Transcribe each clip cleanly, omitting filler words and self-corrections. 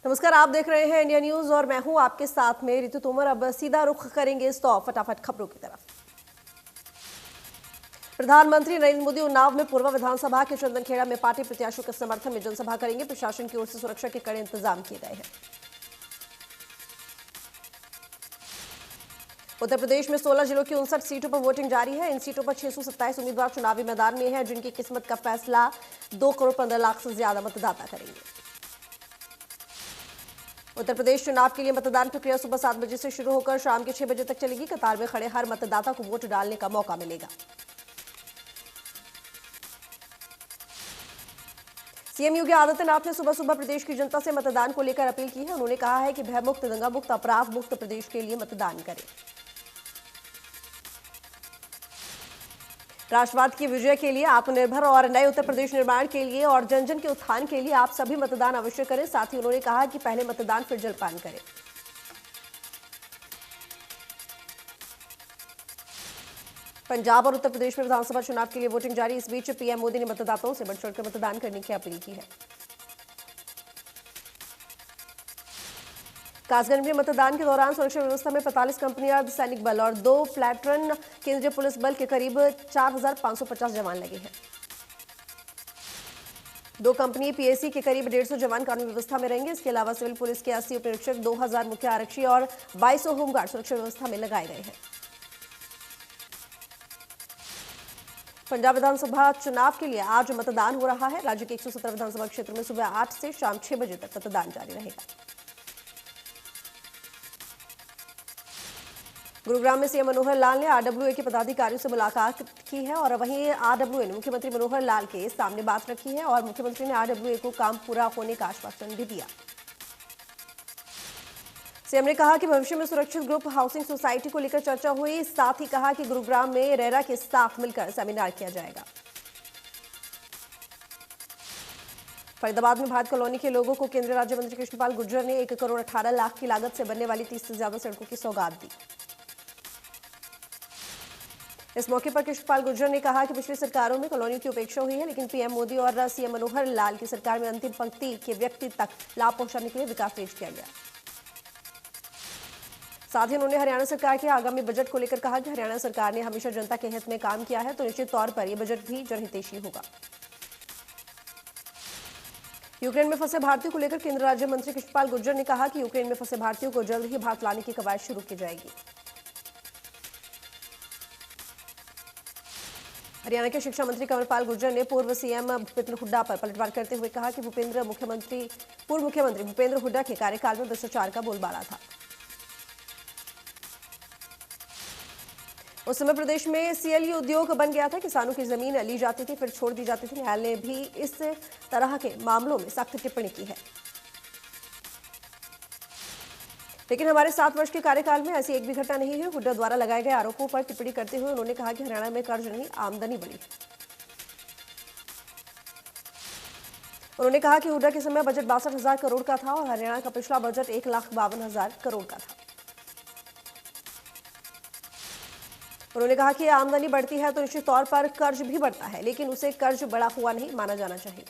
नमस्कार, आप देख रहे हैं इंडिया न्यूज और मैं हूं आपके साथ में रितु तोमर। अब सीधा रुख करेंगे इस तो फटाफट खबरों की तरफ। प्रधानमंत्री नरेंद्र मोदी उन्नाव में पूर्व विधानसभा के चंदनखेड़ा में पार्टी प्रत्याशियों के समर्थन में जनसभा करेंगे। प्रशासन की ओर से सुरक्षा के कड़े इंतजाम किए गए हैं। उत्तर प्रदेश में 16 जिलों की 59 सीटों पर वोटिंग जारी है। इन सीटों पर 627 उम्मीदवार चुनावी मैदान में हैं, जिनकी किस्मत का फैसला 2 करोड़ 15 लाख से ज्यादा मतदाता करेंगे। उत्तर प्रदेश चुनाव के लिए मतदान प्रक्रिया सुबह 7 बजे से शुरू होकर शाम के 6 बजे तक चलेगी। कतार में खड़े हर मतदाता को वोट डालने का मौका मिलेगा। सीएम योगी आदित्यनाथ ने सुबह सुबह प्रदेश की जनता से मतदान को लेकर अपील की है। उन्होंने कहा है कि भयमुक्त, दंगामुक्त, अपराध मुक्त प्रदेश के लिए मतदान करें। राष्ट्रवाद की विजय के लिए, आत्मनिर्भर और नए उत्तर प्रदेश निर्माण के लिए और जन जन के उत्थान के लिए आप सभी मतदान अवश्य करें। साथ ही उन्होंने कहा कि पहले मतदान फिर जलपान करें। पंजाब और उत्तर प्रदेश में विधानसभा चुनाव के लिए वोटिंग जारी। इस बीच पीएम मोदी ने मतदाताओं से बढ़ चढ़कर मतदान करने की अपील की है। कासगंज में मतदान के दौरान सुरक्षा व्यवस्था में 45 कंपनी अर्धसैनिक बल और 2 प्लेटून केंद्रीय पुलिस बल के करीब 4,550 जवान लगे हैं। 2 कंपनी पीएसी के करीब 150 जवान कानून व्यवस्था में रहेंगे। इसके अलावा सिविल पुलिस के 80 उप निरीक्षक, 2000 मुख्य आरक्षी और 2200 होमगार्ड सुरक्षा व्यवस्था में लगाए गए हैं। पंजाब विधानसभा चुनाव के लिए आज मतदान हो रहा है। राज्य के 117 विधानसभा क्षेत्र में सुबह 8 से शाम 6 बजे तक मतदान जारी रहेगा। गुरुग्राम में सीएम मनोहर लाल ने आरडब्ल्यूए के पदाधिकारियों से मुलाकात की है और वहीं आरडब्ल्यूए ने मुख्यमंत्री मनोहर लाल के सामने बात रखी है और मुख्यमंत्री ने आरडब्ल्यूए को काम पूरा होने का आश्वासन भी दिया। सीएम ने कहा कि भविष्य में सुरक्षित ग्रुप हाउसिंग सोसाइटी को लेकर चर्चा हुई। साथ ही कहा कि गुरुग्राम में रेरा के साथ मिलकर सेमिनार किया जाएगा। फरीदाबाद में भारत कॉलोनी के लोगों को केंद्रीय राज्य मंत्री कृष्णपाल गुर्जर ने 1 करोड़ 18 लाख की लागत से बनने वाली 30 से ज्यादा सड़कों की सौगात दी। इस मौके पर कृष्णपाल गुर्जर ने कहा कि पिछली सरकारों में कॉलोनियों की उपेक्षा हुई है, लेकिन पीएम मोदी और सीएम मनोहर लाल की सरकार में अंतिम पंक्ति के व्यक्ति तक लाभ पहुंचाने के लिए विकास तेज किया गया। साथ ही उन्होंने हरियाणा सरकार के आगामी बजट को लेकर कहा कि हरियाणा सरकार ने हमेशा जनता के हित में काम किया है, तो निश्चित तौर पर यह बजट भी जनहितैषी होगा। यूक्रेन में फंसे भारतीयों को लेकर केंद्रीय राज्य मंत्री कृष्णपाल गुर्जर ने कहा कि यूक्रेन में फंसे भारतीयों को जल्द ही भारत लाने की कवायद शुरू की जाएगी। हरियाणा के शिक्षा मंत्री कंवरपाल गुर्जर ने पूर्व सीएम भूपेंद्र हुड्डा पर पलटवार करते हुए कहा कि पूर्व मुख्यमंत्री भूपेंद्र हुड्डा के कार्यकाल में भ्रष्टाचार का बोलबाला था। उस समय प्रदेश में सीएलयू उद्योग बन गया था। किसानों की जमीन ली जाती थी, फिर छोड़ दी जाती थी। न्यायालय ने भी इस तरह के मामलों में सख्त टिप्पणी की है, लेकिन हमारे 7 वर्ष के कार्यकाल में ऐसी एक भी घटना नहीं हुई। हुड्डा द्वारा लगाए गए आरोपों पर टिप्पणी करते हुए उन्होंने कहा कि हरियाणा में कर्ज नहीं, आमदनी बढ़ी। उन्होंने कहा कि हुड्डा के समय बजट 62,000 करोड़ का था और हरियाणा का पिछला बजट 1,52,000 करोड़ का था। उन्होंने कहा कि आमदनी बढ़ती है तो निश्चित तौर पर कर्ज भी बढ़ता है, लेकिन उसे कर्ज बढ़ा हुआ नहीं माना जाना चाहिए।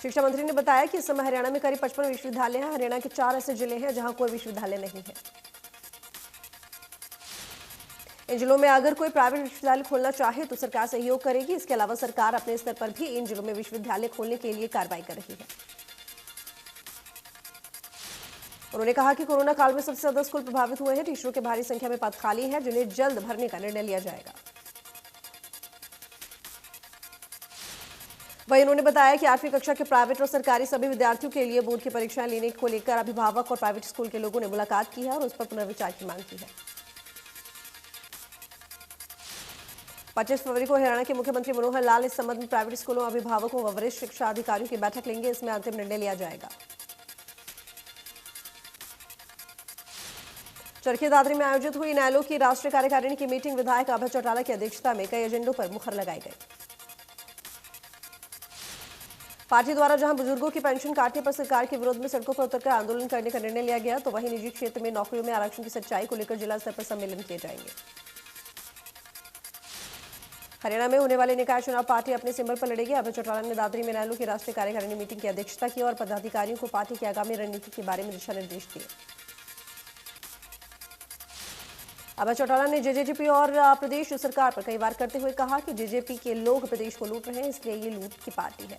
शिक्षा मंत्री ने बताया कि इस समय हरियाणा में करीब 55 विश्वविद्यालय हैं। हरियाणा के 4 ऐसे जिले हैं जहां कोई विश्वविद्यालय नहीं है। इन जिलों में अगर कोई प्राइवेट विश्वविद्यालय खोलना चाहे तो सरकार सहयोग करेगी। इसके अलावा सरकार अपने स्तर पर भी इन जिलों में विश्वविद्यालय खोलने के लिए कार्रवाई कर रही है। उन्होंने कहा कि कोरोना काल में सबसे ज्यादा स्कूल प्रभावित हुए हैं। टीचरों के भारी संख्या में पद खाली हैं, जिन्हें जल्द भरने का निर्णय लिया जाएगा। वहीं उन्होंने बताया कि 8वीं कक्षा के प्राइवेट और सरकारी सभी विद्यार्थियों के लिए बोर्ड की परीक्षाएं लेने को लेकर अभिभावक और प्राइवेट स्कूल के लोगों ने मुलाकात की है और उस पर पुनर्विचार की मांग की है। 25 फरवरी को हरियाणा के मुख्यमंत्री मनोहर लाल इस संबंध में प्राइवेट स्कूलों, अभिभावकों व वरिष्ठ शिक्षा अधिकारियों की बैठक लेंगे। इसमें अंतिम निर्णय लिया जाएगा। चरखी दादरी में आयोजित हुई इनेलो की राष्ट्रीय कार्यकारिणी की मीटिंग विधायक अभय चौटाला की अध्यक्षता में कई एजेंडों पर मुहर लगाई गई। पार्टी द्वारा जहां बुजुर्गों की पेंशन काटने पर सरकार के विरोध में सड़कों पर उतरकर आंदोलन करने का निर्णय लिया गया, तो वहीं निजी क्षेत्र में नौकरियों में आरक्षण की सच्चाई को लेकर जिला स्तर पर सम्मेलन किए जाएंगे। हरियाणा में होने वाले निकाय चुनाव पार्टी अपने सिंबल पर लड़ेगी। अभय चौटाला ने दादरी में इनेलो की राष्ट्रीय कार्यकारिणी मीटिंग की अध्यक्षता की और पदाधिकारियों को पार्टी की आगामी रणनीति के बारे में दिशा निर्देश दिए। अभय चौटाला ने जेजेपी और प्रदेश सरकार पर कई बार करते हुए कहा कि जेजेपी के लोग प्रदेश को लूट रहे हैं, इसलिए ये लूट की पार्टी है।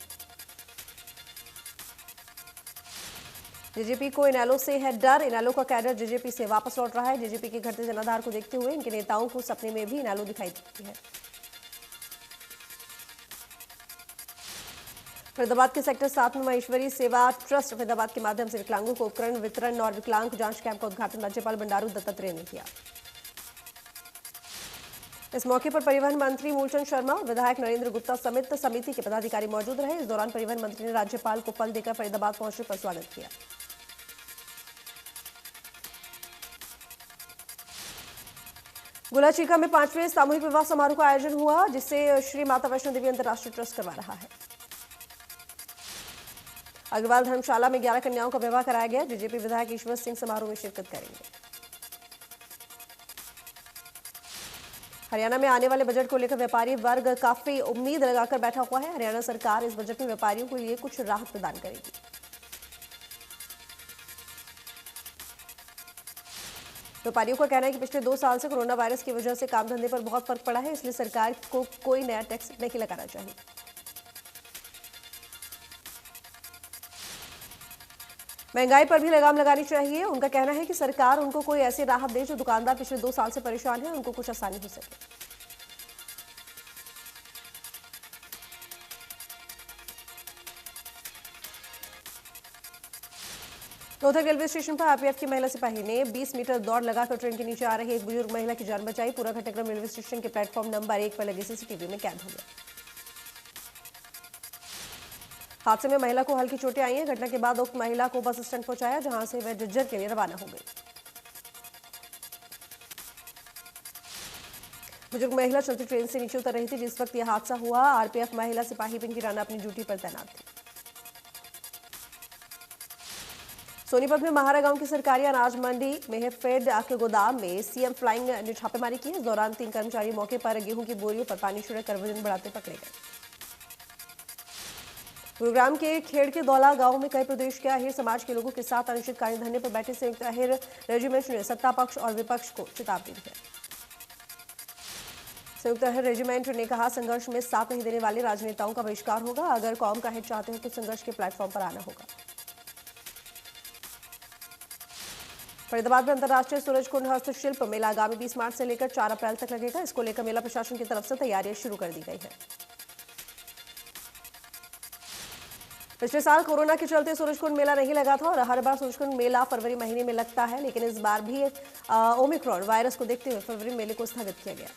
जेजेपी को इनेलो से है डर। इनेलो का कैडर जेजेपी से वापस लौट रहा है। जेजेपी के घटते जनाधार को देखते हुए इनके नेताओं को सपने में भी इनेलो दिखाई देती है। फरीदाबाद के सेक्टर 7 में महेश्वरी सेवा ट्रस्ट फरीदाबाद के माध्यम से विकलांगों को उपकरण वितरण और विकलांग जांच कैंप का उद्घाटन राज्यपाल बंडारू दत्तात्रेय ने किया। इस मौके पर परिवहन मंत्री मूलचंद शर्मा और विधायक नरेंद्र गुप्ता समेत समिति के पदाधिकारी मौजूद रहे। इस दौरान परिवहन मंत्री ने राज्यपाल को फल देकर फरीदाबाद पहुंचने पर स्वागत किया। गुलाचीका में 5वें सामूहिक विवाह समारोह का आयोजन हुआ, जिसे श्री माता वैष्णो देवी अंतर्राष्ट्रीय ट्रस्ट करवा रहा है। अग्रवाल धर्मशाला में 11 कन्याओं का विवाह कराया गया। बीजेपी विधायक ईश्वर सिंह समारोह में शिरकत करेंगे। हरियाणा में आने वाले बजट को लेकर व्यापारी वर्ग काफी उम्मीद लगाकर बैठा हुआ है। हरियाणा सरकार इस बजट में व्यापारियों के लिए कुछ राहत प्रदान करेगी। व्यापारियों का कहना है कि पिछले 2 साल से कोरोना वायरस की वजह से काम धंधे पर बहुत फर्क पड़ा है, इसलिए सरकार को कोई नया टैक्स नहीं लगाना चाहिए। महंगाई पर भी लगाम लगानी चाहिए। उनका कहना है कि सरकार उनको कोई ऐसी राहत दे जो दुकानदार पिछले 2 साल से परेशान है, उनको कुछ आसानी हो सके। रोहतक रेलवे स्टेशन पर आरपीएफ की महिला सिपाही ने 20 मीटर दौड़ लगाकर ट्रेन के नीचे आ रही एक बुजुर्ग महिला की जान बचाई। पूरा घटनाक्रम रेलवे स्टेशन के प्लेटफॉर्म नंबर 1 पर लगे सीसीटीवी में कैद हो गया। हादसे में महिला को हल्की चोटें आई हैं। घटना के बाद उक्त महिला को बस स्टैंड पहुंचाया, जहां से वह झज्जर के लिए रवाना हो गई। बुजुर्ग महिला चलती ट्रेन से नीचे उतर रही थी जिस वक्त यह हादसा हुआ। आरपीएफ महिला सिपाही पिंकी राणा अपनी ड्यूटी पर तैनात थी। सोनीपत में महारा गांव की सरकारी अनाज मंडी में फेड के गोदाम में सीएम फ्लाइंग ने छापेमारी की। इस दौरान 3 कर्मचारी मौके पर गेहूं की बोरियों पर पानी छिड़ककर वजन बढ़ाते पकड़े गए। गुरुग्राम के खेड़ के दौला गांव में कई प्रदेश के अहिर समाज के लोगों के साथ अनिश्चितकालीन धरने पर बैठे संयुक्त अहिर रेजिमेंट ने सत्ता पक्ष और विपक्ष को चेतावनी दी है। संयुक्त अहिर रेजिमेंट ने कहा, संघर्ष में साथ नहीं देने वाले राजनेताओं का बहिष्कार होगा। अगर कौम का हित चाहते हैं तो संघर्ष के प्लेटफॉर्म पर आना होगा। फरीदाबाद में अंतर्राष्ट्रीय सूरजकुंड हस्तशिल्प मेला आगामी 20 मार्च से लेकर 4 अप्रैल तक लगेगा। इसको लेकर मेला प्रशासन की तरफ से तैयारियां शुरू कर दी गई है। पिछले साल कोरोना के चलते सूरजकुंड मेला नहीं लगा था और हर बार सूरजकुंड मेला फरवरी महीने में लगता है, लेकिन इस बार भी ओमिक्रॉन वायरस को देखते हुए फरवरी मेले को स्थगित किया गया।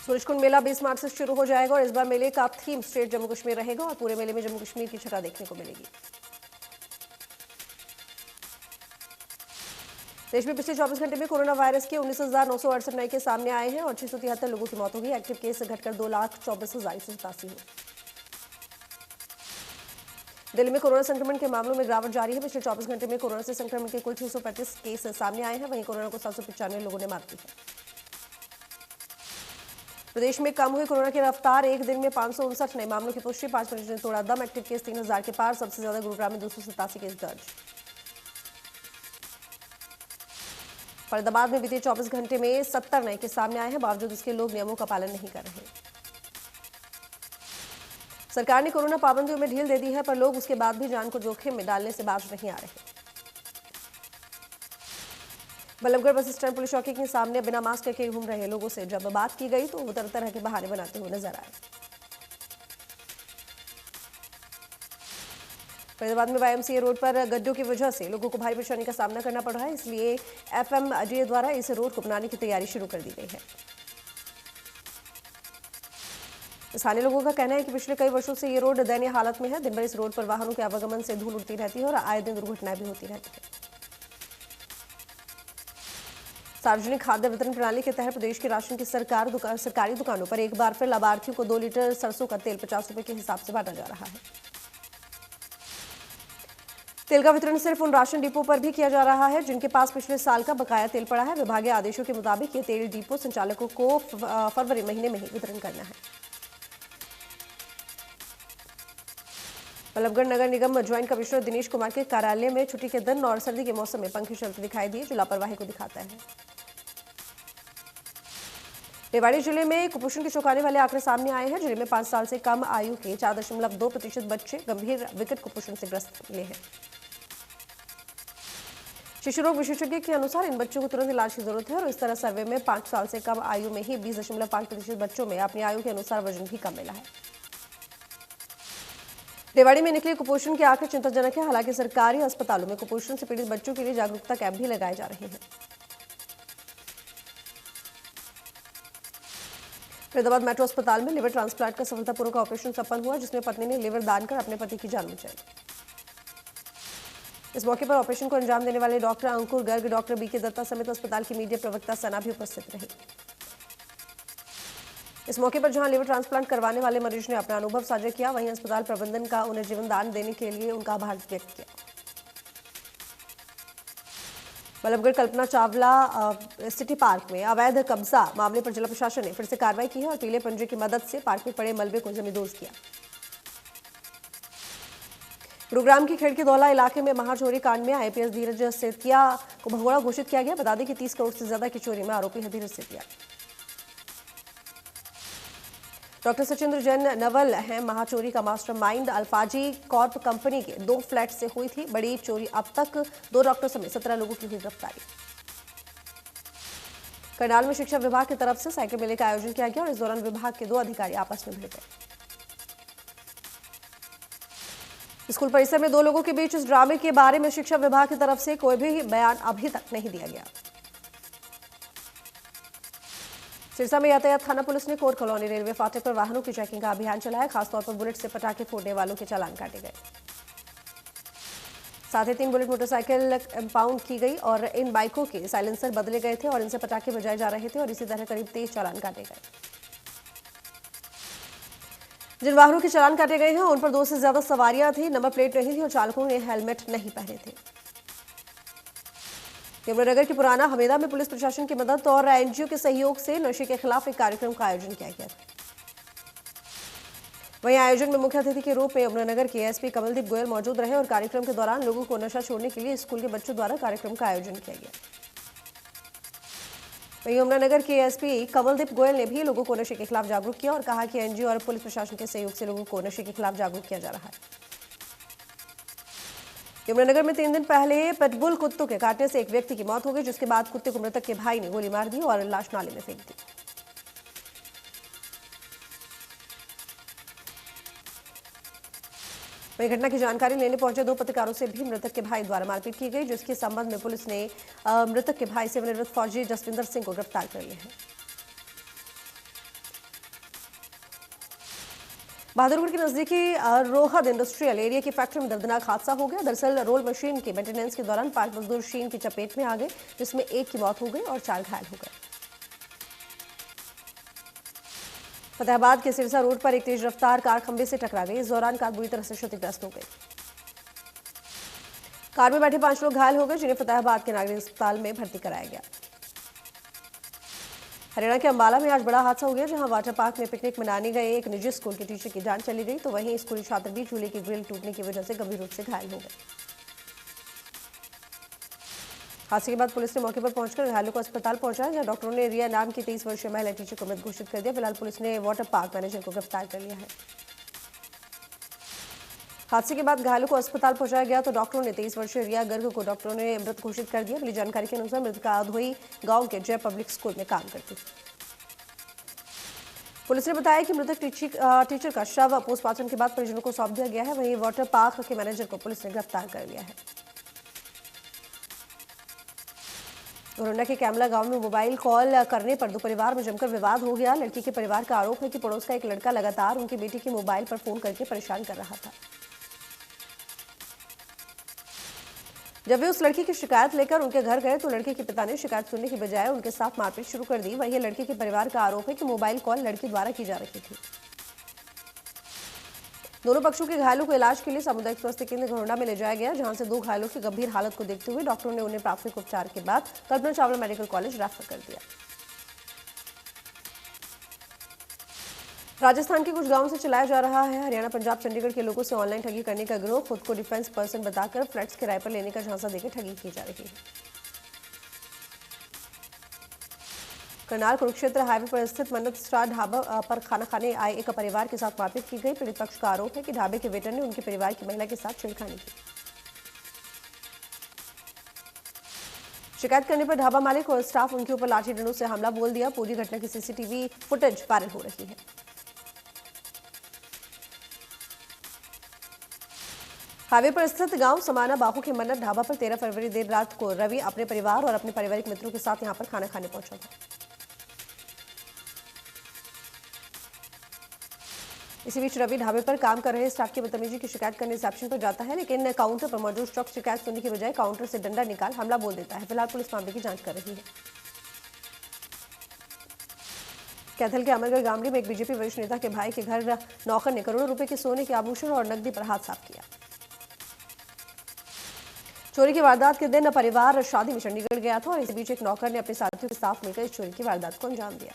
सूरजकुंड मेला 20 मार्च से शुरू हो जाएगा और इस बार मेले का थीम स्टेट जम्मू कश्मीर रहेगा और पूरे मेले में जम्मू कश्मीर की छटा देखने को मिलेगी। देश में पिछले 24 घंटे में कोरोना वायरस के 19,968 नए केस सामने आए हैं और 673 लोगों की मौत हो गई। एक्टिव केस घटकर 2,24,187 हुए। दिल्ली में कोरोना संक्रमण के मामलों में गिरावट जारी है। पिछले 24 घंटे में कोरोना से संक्रमण के कुल 635 केस सामने आए हैं। वहीं कोरोना को 795 लोगों ने मात दी है। प्रदेश में कम हुई कोरोना की रफ्तार। एक दिन में 559 नए मामलों की पुष्टि, 5 मरीजों ने तोड़ा दम। एक्टिव केस 3,000 के पार। सबसे ज्यादा गुरुग्राम में 287 केस दर्ज। फरीदाबाद में बीते 24 घंटे में 70 नए केस सामने आए हैं। बावजूद इसके लोग नियमों का पालन नहीं कर रहे। सरकार ने कोरोना पाबंदियों में ढील दे दी है, पर लोग उसके बाद भी जान को जोखिम में डालने से बाज नहीं आ रहे। बल्लभगढ़ बस स्टैंड पुलिस चौकी के सामने बिना मास्क के घूम रहे लोगों से जब बात की गई तो वो तरह तरह के बहाने बनाते हुए नजर आए। फरीदाबाद में वाईएमसीए रोड पर गड्ढों की वजह से लोगों को भारी परेशानी का सामना करना पड़ रहा है, इसलिए एफएमडीए द्वारा इस रोड को बनाने की तैयारी शुरू कर दी गई है। स्थानीय लोगों का कहना है कि पिछले कई वर्षों से ये रोड दयनीय हालत में है। दिन भर इस रोड पर वाहनों के आवागमन से धूल उड़ती रहती है और आए दिन दुर्घटनाएं भी होती रहती है। सार्वजनिक खाद्य वितरण प्रणाली के तहत प्रदेश के राशन की सरकारी दुकानों पर एक बार फिर लाभार्थियों को 2 लीटर सरसों का तेल 50 रुपए के हिसाब से बांटा जा रहा है। तेल का वितरण सिर्फ उन राशन डिपो पर भी किया जा रहा है जिनके पास पिछले साल का बकाया तेल पड़ा है। विभागीय आदेशों के मुताबिक ये तेल डिपो संचालकों को फरवरी महीने में ही वितरण करना है। बल्लभगढ़ नगर निगम ज्वाइंट कमिश्नर दिनेश कुमार के कार्यालय में छुट्टी के दिन और सर्दी के मौसम में पंखे चलते दिखाई दिए, जो लापरवाही को दिखाता है। रेवाड़ी जिले में कुपोषण के चौंकाने वाले आंकड़े सामने आए हैं। जिले में 5 साल से कम आयु के 4.2% बच्चे गंभीर विकट कुपोषण से ग्रस्त मिले हैं। शिशु रोग विशेषज्ञ के अनुसार इन बच्चों को तुरंत इलाज की जरूरत है और इस तरह सर्वे में 5 साल से कम आयु में ही 20.5% बच्चों में अपनी आयु के अनुसार वजन भी कम मिला है। रेवाड़ी में निकले कुपोषण के आंकड़े चिंताजनक है। हालांकि सरकारी अस्पतालों में कुपोषण से पीड़ित बच्चों के लिए जागरूकता कैंप भी लगाए जा रहे हैं। फरीदाबाद मेट्रो अस्पताल में लिवर ट्रांसप्लांट का सफलतापूर्वक ऑपरेशन संपन्न हुआ, जिसमें पत्नी ने लिवर दान कर अपने पति की जान बचाई। इस मौके पर ऑपरेशन को अंजाम देने वाले डॉक्टर अंकुर गर्ग, डॉक्टर बीके दत्ता समेत अस्पताल की मीडिया प्रवक्ता सना भी उपस्थित रही। इस मौके पर जहां लिवर ट्रांसप्लांट करवाने वाले मरीज ने अपना अनुभव साझा किया, वहीं अस्पताल प्रबंधन का उन्हें जीवन दान देने के लिए उनका आभार व्यक्त किया। बल्लभगढ़ कल्पना चावला सिटी पार्क में अवैध कब्जा मामले पर जिला प्रशासन ने फिर से कार्रवाई की है और पीले पंजे की मदद से पार्क में पड़े मलबे को जमींदोज किया। गुरुग्राम की खिड़की दौला इलाके में महाचोरी कांड में आईपीएस धीरज सेतिया को भगोड़ा घोषित किया गया। बता दें कि 30 करोड़ से ज्यादा की चोरी में आरोपी है धीरज सेतिया। डॉक्टर सचिंद्र जैन नवल है महाचोरी का मास्टरमाइंड। अल्फाजी कॉर्प कंपनी के 2 फ्लैट से हुई थी बड़ी चोरी। अब तक 2 डॉक्टर समेत 17 लोगों की हुई गिरफ्तारी। करनाल में शिक्षा विभाग की तरफ से साइकिल मेले का आयोजन किया गया और इस दौरान विभाग के 2 अधिकारी आपस में भिड़ गए। स्कूल परिसर में 2 लोगों के बीच इस ड्रामे के बारे में शिक्षा विभाग की तरफ से कोई भी बयान अभी तक नहीं दिया गया। सिरसा में यातायात थाना पुलिस ने कोर्ट कॉलोनी रेलवे फाटक पर वाहनों की चेकिंग का अभियान चलाया। खासतौर पर बुलेट से पटाखे फोड़ने वालों के चालान काटे गए। साथ ही 3 बुलेट मोटरसाइकिल इंपाउंड की गई और इन बाइकों के साइलेंसर बदले गए थे और इनसे पटाखे बजाए जा रहे थे और इसी तरह करीब 23 चालान काटे गए। जिन वाहनों के चालान काटे गए हैं उन पर 2 से ज्यादा सवारियां थी, नंबर प्लेट नहीं थी और चालकों ने हेलमेट नहीं पहने थे। यमुनानगर के पुराना हमेदा में पुलिस प्रशासन की मदद और एनजीओ के सहयोग से नशे के खिलाफ एक कार्यक्रम का आयोजन किया गया। वहीं आयोजन में मुख्य अतिथि के रूप में यमुनानगर के एसपी कमलदीप गोयल मौजूद रहे और कार्यक्रम के दौरान लोगों को नशा छोड़ने के लिए स्कूल के बच्चों द्वारा कार्यक्रम का आयोजन किया गया। वहीं यमुनानगर के एसपी कमलदीप गोयल ने भी लोगों को नशे के खिलाफ जागरूक किया और कहा कि एनजीओ और पुलिस प्रशासन के सहयोग से लोगों को नशे के खिलाफ जागरूक किया जा रहा है। यमुनानगर में 3 दिन पहले पिटबुल कुत्तों के काटने से एक व्यक्ति की मौत हो गई, जिसके बाद कुत्ते को मृतक के भाई ने गोली मार दी और लाश नाले में फेंक दी। वहीं घटना की जानकारी लेने पहुंचे 2 पत्रकारों से भी मृतक के भाई द्वारा मारपीट की गई, जिसके संबंध में पुलिस ने मृतक के भाई सेवानिवृत्त फौजी जसविंदर सिंह को गिरफ्तार कर लिया है। बहादुरगढ़ के नजदीकी रोहद इंडस्ट्रियल एरिया की फैक्ट्री में दर्दनाक हादसा हो गया। दरअसल रोल मशीन के मेंटेनेंस के दौरान 5 मजदूर शीन की चपेट में आ गए, जिसमें एक की मौत हो गई और 4 घायल हो गए। फतेहाबाद के सिरसा रोड पर एक तेज रफ्तार कार खंबे से टकरा गई। इस दौरान कार बुरी तरह से क्षतिग्रस्त हो गई। कार में बैठे 5 लोग घायल हो गए, जिन्हें फतेहाबाद के नागरिक अस्पताल में भर्ती कराया गया। हरियाणा के अंबाला में आज बड़ा हादसा हो गया, जहां वाटर पार्क में पिकनिक मनाने गए एक निजी स्कूल के टीचर की जान चली गई, तो वहीं स्कूली छात्र भी झूले की ग्रिल टूटने की वजह से गंभीर रूप से घायल हो गए। हादसे के बाद पुलिस ने मौके पर पहुंचकर घायलों को अस्पताल पहुंचाया, जहां डॉक्टरों ने रिया नाम की 23 वर्षीय महिला टीचर को मृत घोषित कर दिया। फिलहाल पुलिस ने वाटर पार्क मैनेजर को गिरफ्तार कर लिया है। हादसे के बाद घायलों को अस्पताल पहुंचाया गया तो डॉक्टरों ने 23 वर्षीय रिया गर्ग को डॉक्टरों ने मृत घोषित कर दिया। मिली जानकारी के अनुसार मृतका अधोई गांव के जय पब्लिक स्कूल में काम करती थी। पुलिस ने बताया कि मृतक टीचर का शव पोस्टमार्टम के बाद परिजनों को सौंप दिया गया है। वहीं वाटर पार्क के मैनेजर को पुलिस ने गिरफ्तार कर लिया है। गोरंडा के कैमला गांव में मोबाइल कॉल करने पर 2 परिवार में जमकर विवाद हो गया। लड़की के परिवार का आरोप है कि पड़ोस का एक लड़का लगातार उनकी बेटी के मोबाइल पर फोन करके परेशान कर रहा था। जब वे उस लड़की की शिकायत लेकर उनके घर गए तो लड़के के पिता ने शिकायत सुनने की बजाय उनके साथ मारपीट शुरू कर दी। वहीं लड़के के परिवार का आरोप है कि मोबाइल कॉल लड़की द्वारा की जा रही थी। दोनों पक्षों के घायलों को इलाज के लिए सामुदायिक स्वास्थ्य केंद्र घरोंडा में ले जाया गया, जहां से 2 घायलों की गंभीर हालत को देखते हुए डॉक्टरों ने उन्हें प्राथमिक उपचार के बाद Kalpana Chawla medical college refer कर दिया। राजस्थान के कुछ गांवों से चलाया जा रहा है हरियाणा, पंजाब, चंडीगढ़ के लोगों से ऑनलाइन ठगी करने का गिरोह। खुद को डिफेंस पर्सन बताकर फ्लैट्स किराए पर लेने का झांसा देकर ठगी की जा रही है। करनाल कुरुक्षेत्र हाईवे पर स्थित मन्नत स्टार ढाबा पर खाना खाने आए एक परिवार के साथ मारपीट की गई। पीड़ित पक्ष का आरोप है कि ढाबे के वेटर ने उनके परिवार की महिला के साथ छेड़खानी की। शिकायत करने पर ढाबा मालिक और स्टाफ उनके ऊपर लाठी डंडों से हमला बोल दिया। पूरी घटना की सीसीटीवी फुटेज वायरल हो रही है। हाईवे पर स्थित गांव समाना बाहू के मन्नत ढाबा पर 13 फरवरी देर रात को रवि अपने परिवार और अपने पारिवारिक मित्रों के साथ यहां पर खाना खाने पहुंचा था। इसी बीच रवि ढाबे पर काम कर रहे स्टाफ की बदतमीजी की शिकायत करने रिसेप्शन पर जाता है, लेकिन काउंटर पर मौजूद स्टॉक शिकायत सुनने की बजाय काउंटर से डंडा निकाल हमला बोल देता है। फिलहाल पुलिस मामले की जांच कर रही है। कैथल के अमरगढ़ गामड़ी में एक बीजेपी वरिष्ठ नेता के भाई के घर नौकर ने करोड़ों रुपए के सोने के आभूषण और नकदी पर हाथ साफ किया। चोरी की वारदात के दिन परिवार शादी में चंडीगढ़ गया था और इसी बीच एक नौकर ने अपने साथियों के साथ मिलकर इस चोरी की वारदात को अंजाम दिया।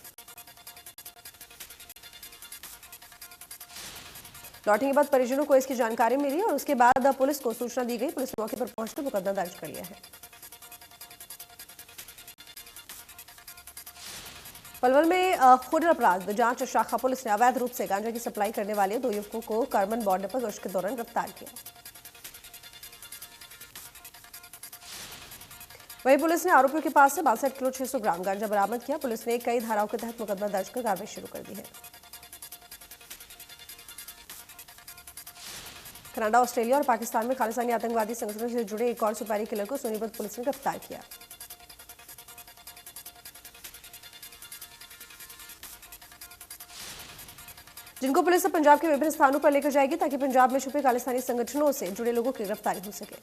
लौटने के बाद परिजनों को इसकी जानकारी मिली और उसके बाद पुलिस को सूचना दी गई। पुलिस मौके पर पहुंचकर मुकदमा दर्ज कर लिया है। पलवल में खुद अपराध जांच शाखा पुलिस ने अवैध रूप से गांजा की सप्लाई करने वाले 2 युवकों को करमन बॉर्डर पर गश्त के दौरान गिरफ्तार किया। वहीं पुलिस ने आरोपियों के पास से 62 किलो 600 ग्राम गांजा बरामद किया। पुलिस ने कई धाराओं के तहत मुकदमा दर्ज कर कार्रवाई शुरू कर दी है। कनाडा, ऑस्ट्रेलिया और पाकिस्तान में खालिस्तानी आतंकवादी संगठनों से जुड़े एक और सुपारी किलर को सोनीपत पुलिस ने गिरफ्तार किया। जिनको पुलिस पंजाब के विभिन्न स्थानों पर लेकर जाएगी ताकि पंजाब में छुपे खालिस्तानी संगठनों से जुड़े लोगों की गिरफ्तारी हो सके।